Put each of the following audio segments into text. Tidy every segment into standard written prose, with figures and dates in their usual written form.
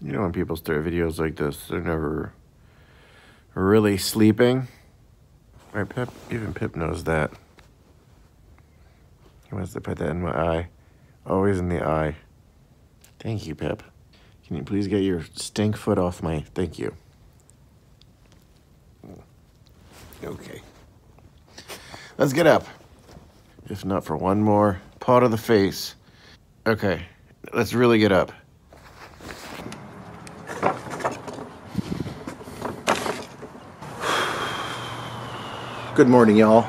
You know when people start videos like this, they're never really sleeping. Right, Pip? Even Pip knows that. He wants to put that in my eye. Always in the eye. Thank you, Pip. Can you please get your stink foot off my... Thank you. Okay. Let's get up. If not for one more paw to the face. Okay, let's really get up. Good morning, y'all.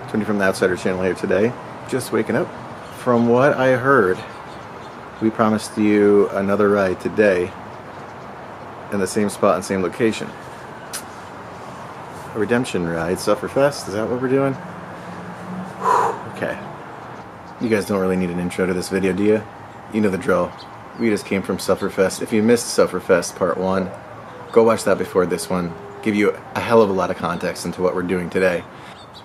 Tony from the Outsider channel here today. Just waking up. From what I heard, we promised you another ride today in the same spot and same location. A redemption ride, Sufferfest, is that what we're doing? Okay. You guys don't really need an intro to this video, do you? You know the drill. We just came from Sufferfest. If you missed Sufferfest Part 1, go watch that before this one. Give you a hell of a lot of context into what we're doing today.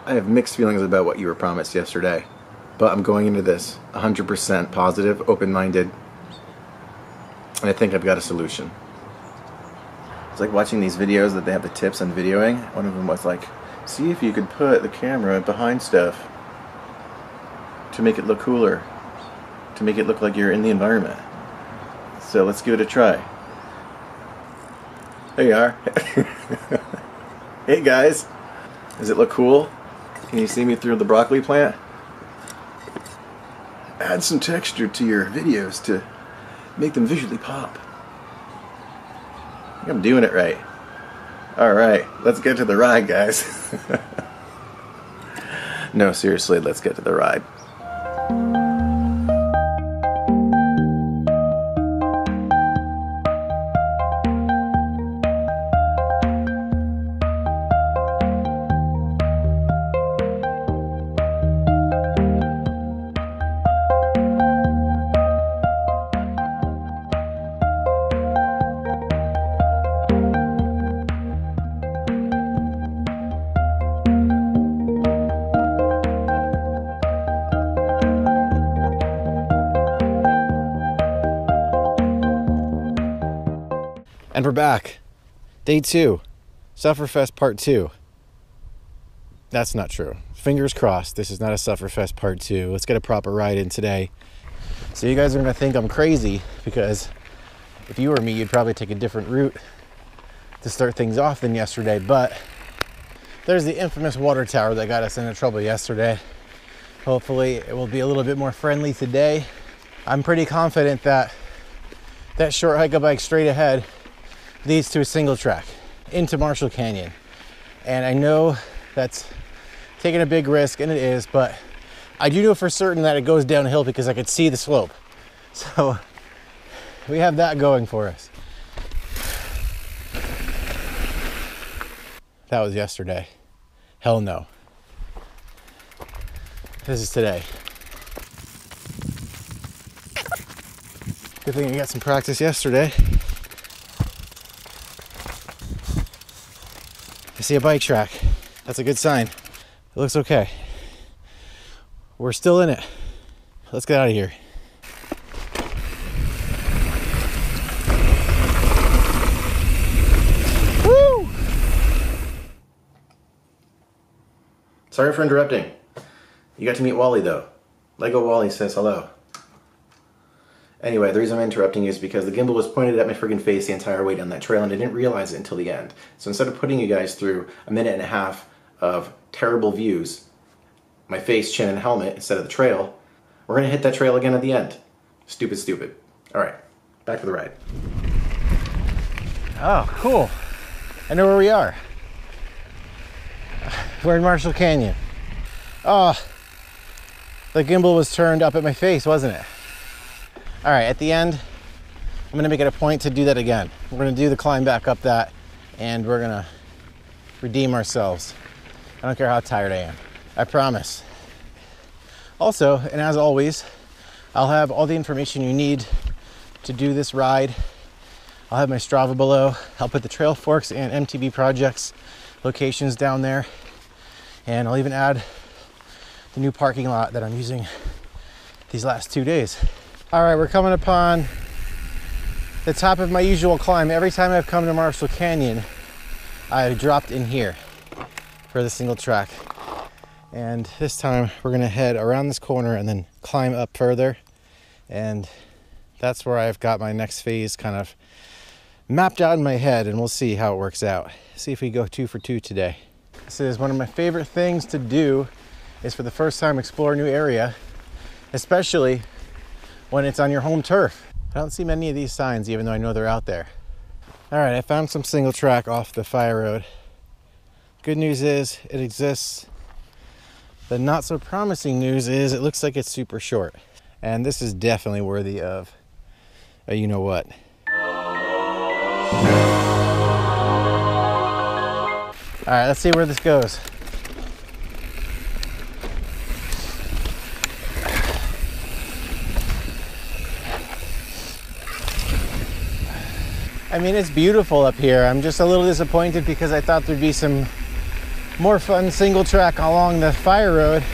I have mixed feelings about what you were promised yesterday, but I'm going into this 100% positive, open-minded, and I think I've got a solution. It's like watching these videos that they have the tips on videoing. One of them was like, see if you could put the camera behind stuff to make it look cooler, to make it look like you're in the environment. So let's give it a try. There you are. Hey guys, does it look cool? Can you see me through the broccoli plant? Add some texture to your videos to make them visually pop. I think I'm doing it right. Alright, let's get to the ride, guys. No, seriously, let's get to the ride. And we're back. Day 2. Sufferfest Part 2. That's not true. Fingers crossed. This is not a Sufferfest Part 2. Let's get a proper ride in today. So you guys are going to think I'm crazy because if you were me, you'd probably take a different route to start things off than yesterday. But there's the infamous water tower that got us into trouble yesterday. Hopefully it will be a little bit more friendly today. I'm pretty confident that that short hike bike straight ahead leads to a single track into Marshall Canyon. And I know that's taking a big risk, and it is, but I do know for certain that it goes downhill because I could see the slope. So we have that going for us. That was yesterday. Hell no. This is today. Good thing I got some practice yesterday. I see a bike track. That's a good sign. It looks okay. We're still in it. Let's get out of here. Woo! Sorry for interrupting. You got to meet Wally though. Lego Wally says hello. Anyway, the reason I'm interrupting you is because the gimbal was pointed at my friggin' face the entire way down that trail and I didn't realize it until the end. So instead of putting you guys through a minute and a half of terrible views, my face, chin, and helmet instead of the trail, we're gonna hit that trail again at the end. Stupid, stupid. All right, back to the ride. Oh, cool. I know where we are. We're in Marshall Canyon. Oh, the gimbal was turned up at my face, wasn't it? All right, at the end, I'm gonna make it a point to do that again. We're gonna do the climb back up that, and we're gonna redeem ourselves. I don't care how tired I am, I promise. Also, and as always, I'll have all the information you need to do this ride. I'll have my Strava below. I'll put the Trail Forks and MTB Projects locations down there. And I'll even add the new parking lot that I'm using these last 2 days. All right, we're coming upon the top of my usual climb. Every time I've come to Marshall Canyon, I've dropped in here for the single track. And this time we're gonna head around this corner and then climb up further. And that's where I've got my next phase kind of mapped out in my head, and we'll see how it works out. See if we go 2 for 2 today. This is one of my favorite things to do, is for the first time explore a new area, especially when it's on your home turf. I don't see many of these signs, even though I know they're out there. All right, I found some single track off the fire road. Good news is it exists. The not so promising news is it looks like it's super short. And this is definitely worthy of a you know what. All right, let's see where this goes. I mean, it's beautiful up here. I'm just a little disappointed because I thought there'd be some more fun single track along the fire road.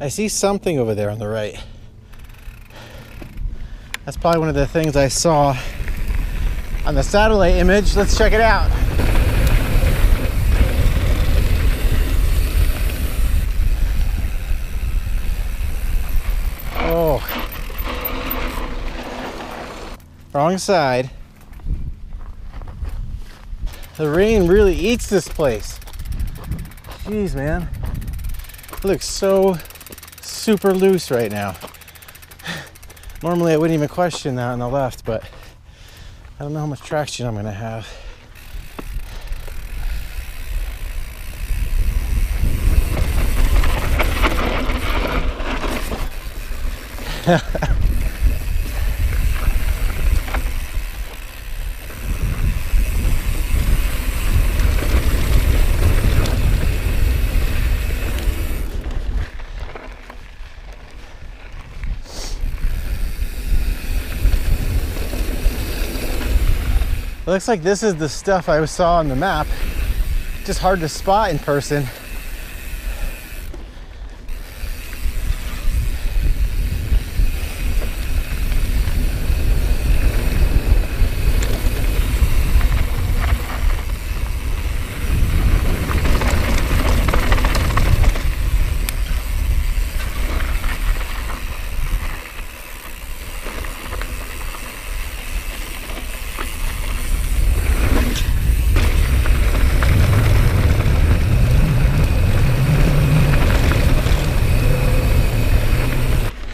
I see something over there on the right. That's probably one of the things I saw on the satellite image. Let's check it out. Oh, wrong side. The rain really eats this place. Jeez, man. It looks so super loose right now. Normally I wouldn't even question that on the left, but I don't know how much traction I'm gonna have. It looks like this is the stuff I saw on the map. Just hard to spot in person.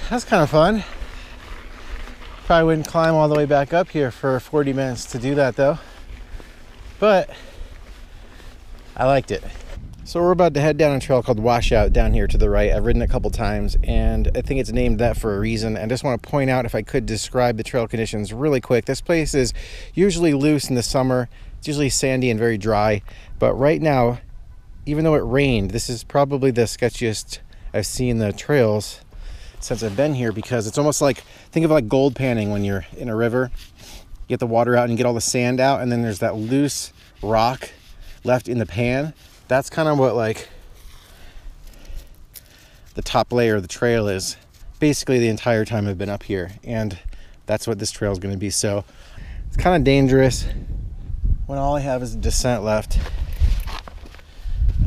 That's kind of fun. Probably wouldn't climb all the way back up here for 40 minutes to do that though, but I liked it. So we're about to head down a trail called Washout down here to the right. I've ridden it a couple times and I think it's named that for a reason. I just want to point out, if I could describe the trail conditions really quick, this place is usually loose in the summer. It's usually sandy and very dry, but right now, even though it rained, this is probably the sketchiest I've seen the trails since I've been here, because it's almost like, think of like gold panning when you're in a river. You get the water out and you get all the sand out, and then there's that loose rock left in the pan. That's kind of what like the top layer of the trail is basically the entire time I've been up here, and that's what this trail is going to be. So it's kind of dangerous when all I have is descent left.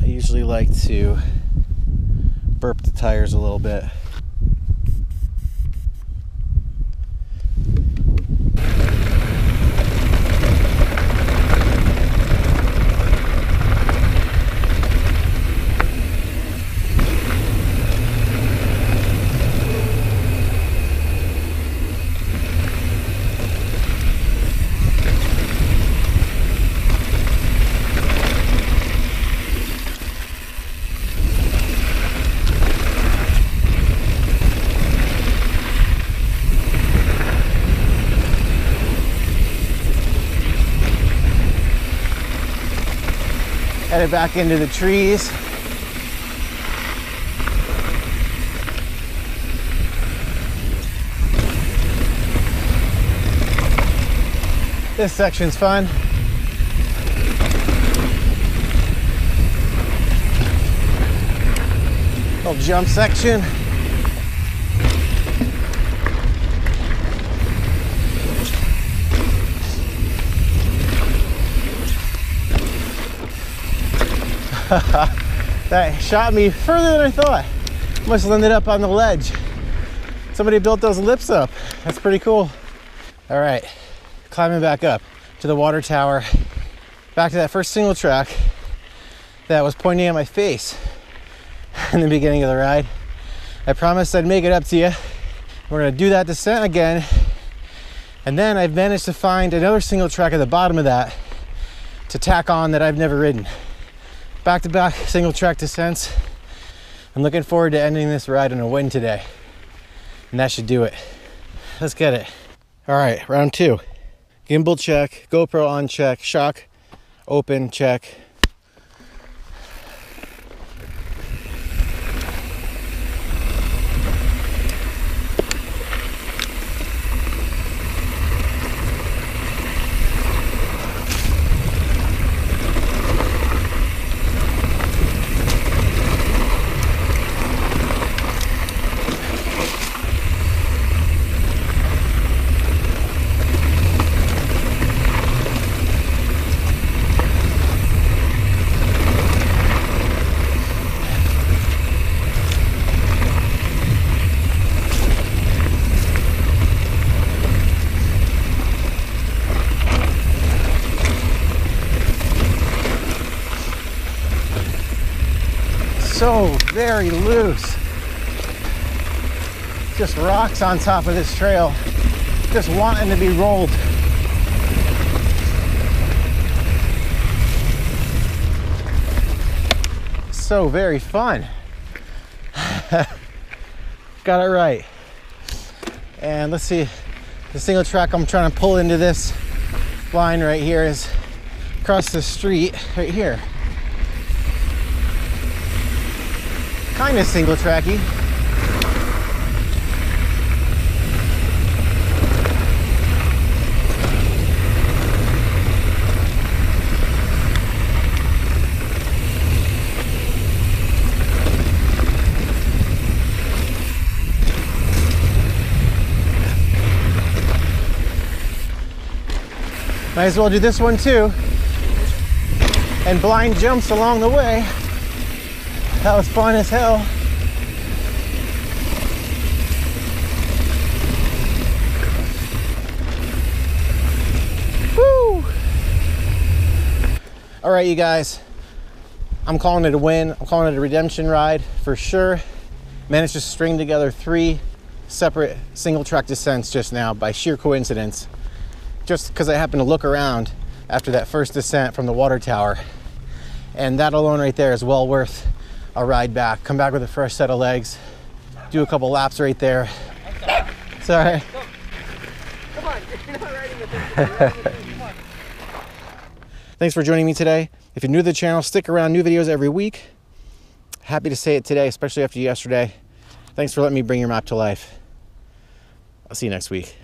I usually like to burp the tires a little bit. Headed back into the trees. This section's fun. Little jump section. That shot me further than I thought. Must have ended up on the ledge. Somebody built those lips up. That's pretty cool. All right, climbing back up to the water tower. Back to that first single track that was pointing at my face in the beginning of the ride. I promised I'd make it up to you. We're gonna do that descent again. And then I've managed to find another single track at the bottom of that to tack on that I've never ridden. Back-to-back single track descents. I'm looking forward to ending this ride in a win today. And that should do it. Let's get it. All right, round 2. Gimbal check, GoPro on check, shock open check. So very loose. Just rocks on top of this trail, just wanting to be rolled. So very fun. Got it right. And let's see, the single track I'm trying to pull into this line right here is across the street right here. Kind of single tracky. Might as well do this one too. And blind jumps along the way. That was fun as hell. Woo! All right, you guys. I'm calling it a win. I'm calling it a redemption ride for sure. Managed to string together 3 separate single track descents just now by sheer coincidence. Just because I happened to look around after that first descent from the water tower. And that alone right there is well worth a ride back. Come back with a fresh set of legs, do a couple laps right there. Sorry. Come on, you're not riding the thing. Come on. Thanks for joining me today. If you're new to the channel, stick around, new videos every week. Happy to say it today, especially after yesterday. Thanks for letting me bring your map to life. I'll see you next week.